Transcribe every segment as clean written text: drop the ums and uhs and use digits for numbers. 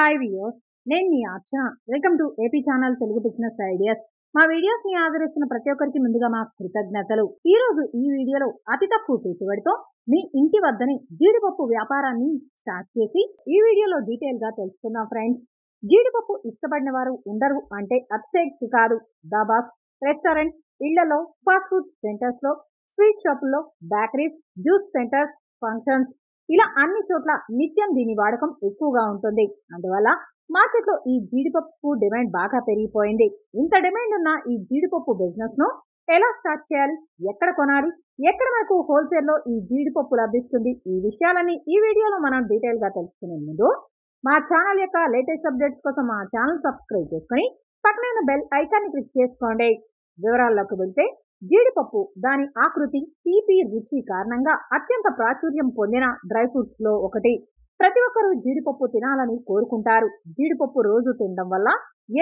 Hi viewers, నేను మీ Archa. Welcome to AP channel Telugu business ideas. మా వీడియోస్ ని ఆదరిస్తున్న ప్రతి ఒక్కరికి ముందుగా మా కృతజ్ఞతలు. ఈ రోజు ఈ వీడియోలో అతి తక్కువ పెట్టుబడితో మీ ఇంటి వద్దనే జీడిపప్పు వ్యాపారాన్ని స్టార్ట్ చేసి ఈ వీడియోలో డీటెయిల్ గా తెలుసుకుందాం ఫ్రెండ్స్. జీడిపప్పు ఇష్టపడిన వారు ఉండరు అంటే అతిశయోక్తి కాదు. దాబాస్, రెస్టారెంట్, ఇళ్లలో, ఫాస్ట్ ఫుడ్ సెంటర్స్ లో, స్వీట్ షాపుల్లో, బేకరీస్, జ్యూస్ సెంటర్స్, ఫంక్షన్స్ ఇలా అన్ని చోట్ల నిత్యం దీని వాడకం ఎక్కువగా ఉంటుంది. అందువల్ల మార్కెట్లో ఈ జీడిపప్పు డిమాండ్ బాగా పెరిగిపోయింది. ఇంత డిమాండ్ ఉన్న ఈ జీడిపప్పు బిజినెస్ ను ఎలా స్టార్ట్ చేయాలి, ఎక్కడ కొనాలి, ఎక్కడ మనకు హోల్సేల్ లో ఈ జీడిపప్పు లభిస్తుంది, ఈ విషయాలన్నీ ఈ వీడియోలో మనం డీటెయిల్ గా తెలుసుకునే ముందు మా ఛానల్ యొక్క లేటెస్ట్ అప్డేట్స్ కోసం మా ఛానల్ సబ్స్క్రైబ్ చేసుకుని పక్కన బెల్ ఐకాన్ ని క్లిక్ చేసుకోండి. వివరాల్లోకి వెళ్తే జీడిపప్పు దాని ఆకృతి, తీపి రుచి కారణంగా అత్యంత ప్రాచుర్యం పొందిన డ్రై ఫ్రూట్స్ లో ఒకటి. ప్రతి ఒక్కరూ జీడిపప్పు తినాలని కోరుకుంటారు. జీడిపప్పు రోజు తినడం వల్ల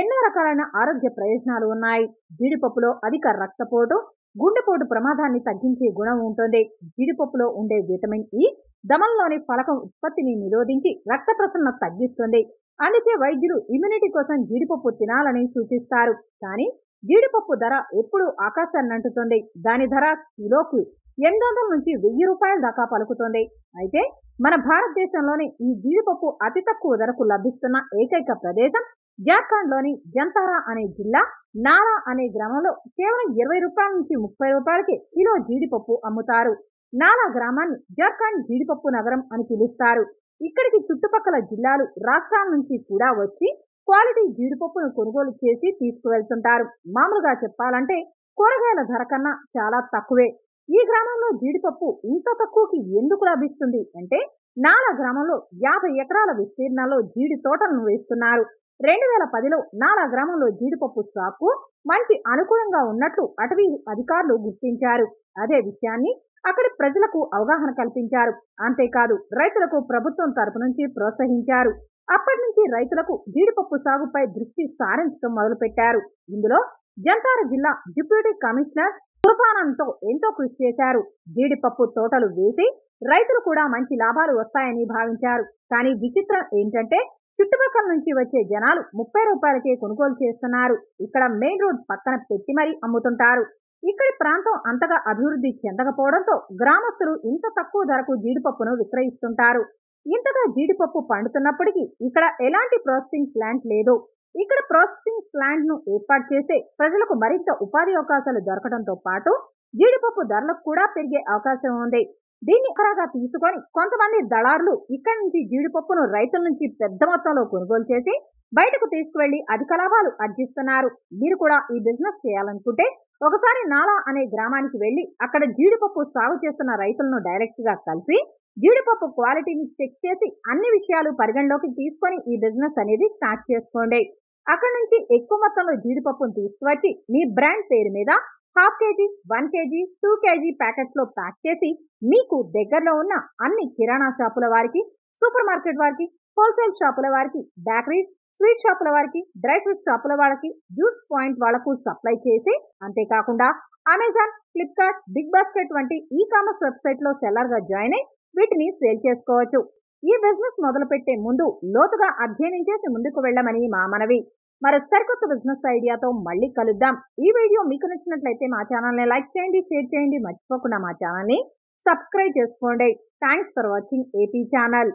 ఎన్నో రకాలైన ఆరోగ్య ప్రయోజనాలు ఉన్నాయి. జీడిపప్పులో అధిక రక్తపోటు, గుండెపోటు ప్రమాదాన్ని తగ్గించే గుణం ఉంటుంది. జీడిపప్పులో ఉండే విటమిన్ ఇ దమనంలోని ఫలకం ఉత్పత్తిని నిరోధించి రక్త ప్రసరణ తగ్గిస్తుంది. అందుకే వైద్యులు ఇమ్యూనిటీ కోసం జీడిపప్పు తినాలని సూచిస్తారు. కానీ జీడిపప్పు ధర ఎప్పుడు ఆకాశాన్ని అంటుతుంది. దాని ధర కిలోకు 800 నుంచి 1000 రూపాయల దాకా పలుకుతుంది. అయితే మన భారతదేశంలోనే ఈ జీడిపప్పు అతి తక్కువ ధరకు లభిస్తున్న ఏకైక ప్రదేశం జార్ఖండ్ లోని జంతారా అనే జిల్లా నాలా అనే గ్రామంలో కేవలం 20 రూపాయల నుంచి 30 రూపాయలకి కిలో జీడిపప్పు అమ్ముతారు. నాలా గ్రామాన్ని జార్ఖండ్ జీడిపప్పు నగరం అని పిలుస్తారు. ఇక్కడికి చుట్టుపక్కల జిల్లాలు, రాష్ట్రాల నుంచి కూడా వచ్చి క్వాలిటీ జీడిపప్పును కొనుగోలు చేసి తీసుకువెళ్తుంటారు. మామూలుగా చెప్పాలంటే కూరగాయల ధర కన్నా చాలా తక్కువే. ఈ గ్రామంలో జీడిపప్పు ఇంత తక్కువకి ఎందుకు లభిస్తుంది అంటే నాలా గ్రామంలో 50 ఎకరాల విస్తీర్ణంలో జీడి తోటలను వేస్తున్నారు. 2010లో నాలా గ్రామంలో జీడిపప్పు సాగు మంచి అనుకూలంగా ఉన్నట్లు అటవీ అధికారులు గుర్తించారు. అదే విషయాన్ని అక్కడి ప్రజలకు అవగాహన కల్పించారు. అంతేకాదు రైతులకు ప్రభుత్వం తరపు నుంచి ప్రోత్సహించారు. అప్పటి నుంచి రైతులకు జీడిపప్పు సాగుపై దృష్టి సారించడం మొదలుపెట్టారు. ఇందులో జంతారా జిల్లా డిప్యూటీ కమిషనర్ కృపానంద్తో ఎంతో కృషి చేశారు. జీడిపప్పు తోటలు వేసి రైతులు కూడా మంచి లాభాలు వస్తాయని భావించారు. కానీ విచిత్రం ఏంటంటే చుట్టుపక్కల నుంచి వచ్చే జనాలు 30 రూపాయలకే కొనుగోలు చేస్తున్నారు. ఇక్కడ మెయిన్ రోడ్ పక్కన పెట్టి మరీ అమ్ముతుంటారు. ఇక్కడి ప్రాంతం అంతగా అభివృద్ధి చెందకపోవడంతో గ్రామస్తులు ఇంత తక్కువ ధరకు జీడిపప్పును విక్రయిస్తుంటారు. ఇంతగా జీడిపప్పు పండుతున్నప్పటికీ ఇక్కడ ఎలాంటి ప్రాసెసింగ్ ప్లాంట్ లేదు. ఇక్కడ ప్రాసెసింగ్ ప్లాంట్ ను ఏర్పాటు చేస్తే ప్రజలకు మరింత ఉపాధి అవకాశాలు దొరకడంతో పాటు జీడిపప్పు ధరలకు కూడా పెరిగే అవకాశం ఉంది. దీన్ని ఆసరాగా తీసుకొని కొంతమంది దళారులు ఇక్కడి నుంచి జీడిపప్పును రైతుల నుంచి పెద్ద మొత్తంలో కొనుగోలు చేసి బయటకు తీసుకువెళ్లి అధిక లాభాలు ఆర్జిస్తున్నారు. మీరు కూడా ఈ బిజినెస్ చేయాలనుకుంటే ఒకసారి నాలా అనే గ్రామానికి వెళ్లి అక్కడ జీడిపప్పు సాగు చేస్తున్న రైతులను డైరెక్ట్ గా కలిసి జీడిపప్పు క్వాలిటీని చెక్ చేసి అన్ని విషయాలు పరిగణలోకి తీసుకొని ఈ బిజినెస్ అనేది స్టార్ట్ చేసుకోండి. అక్కడ నుంచి ఎక్కువ మొత్తంలో జీడిపప్పును తీసుకువచ్చి మీ బ్రాండ్ పేరు మీద 1/2 kg, 1 kg, 2 kg ప్యాకెట్స్ లో ప్యాక్ చేసి మీకు దగ్గరలో ఉన్న అన్ని కిరాణా షాపుల వారికి, సూపర్ మార్కెట్ వారికి, హోల్సేల్ షాపుల వారికి, బేకరీస్, స్వీట్ షాపుల వారికి, డ్రై ఫ్రూట్ షాపుల వాళ్ళకి, జ్యూస్ పాయింట్ వాళ్లకు సప్లై చేసి అంతేకాకుండా అమెజాన్, ఫ్లిప్కార్ట్, బిగ్ బాస్కెట్ వంటి ఈ కామర్స్ వెబ్సైట్ లో సెల్లర్ గా జాయిన్ అయి వీటిని సేల్ చేసుకోవచ్చు. ఈ బిజినెస్ మొదలుపెట్టే ముందు లోతుగా అధ్యయనం చేసి ముందుకు వెళ్ళమని మా మనవి. మరో సరికొత్త బిజినెస్ ఐడియాతో మళ్ళీ కలుద్దాం. ఈ వీడియో మీకు నచ్చినట్లయితే మా ఛానల్ ని లైక్ చేయండి, షేర్ చేయండి, మర్చిపోకుండా మా ఛానల్ ని సబ్స్క్రైబ్ చేసుకోండి. Thanks for watching AP channel.